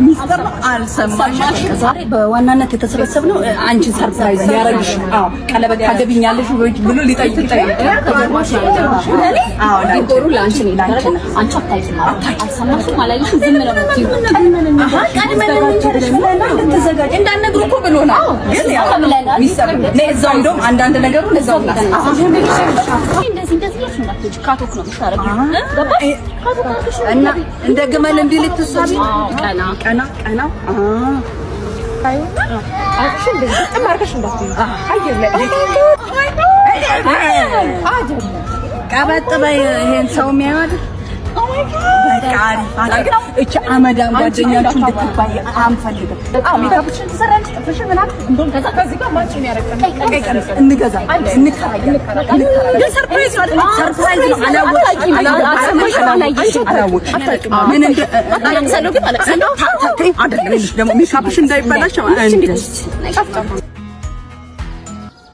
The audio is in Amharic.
ሚስጥር አልሰማሽ። ዛሬ በዋናነት የተሰበሰብነው አንቺን ሰርፕራይዝ ያረግሽ። ቀለበት ታገቢኛለሽ ወይ ብሎ ሊጠይቅ ከጀርባሽ አዎ ዲኮሩ ላንቺ ነው ያደረገው። አንቺ አታይም አልሰማሽም አላየሽም ዝም ነው ተዘጋጅ እንዳነግሩ እኮ ብሎናል። ግን ያው ሚስጥር ለዛው እንደውም አንዳንድ ነገሩ ለዛው እንደዚህ ካቶክ ነው የምታረጊው እና እንደ ግመል እንዲህ ልትሳቢ ቀና ቀና ቀና አይ አክሽ እንደዚህ ተማርከሽ እንዳትይ አየለ አይደለም ቀበጥ በይ ይሄን ሰው የሚያየው አይደል እቺ አመዳም ጓደኛችሁ እንድትባይ አንፈልግም። ሜካፕሽን ትሰራለች ጥፍሽን ምናምን እንደውም ከዚህ ጋር ማጭ ነው ያረቀም እንገዛለን እንከራይ ሰርፕራይዝ ነው ሰርፕራይዝ ነው አላወቅሽም ምን እንደ አላቅሰለው ግን አላቅሰለው አይደለም ደግሞ ሜካፕሽን እንዳይበላሽ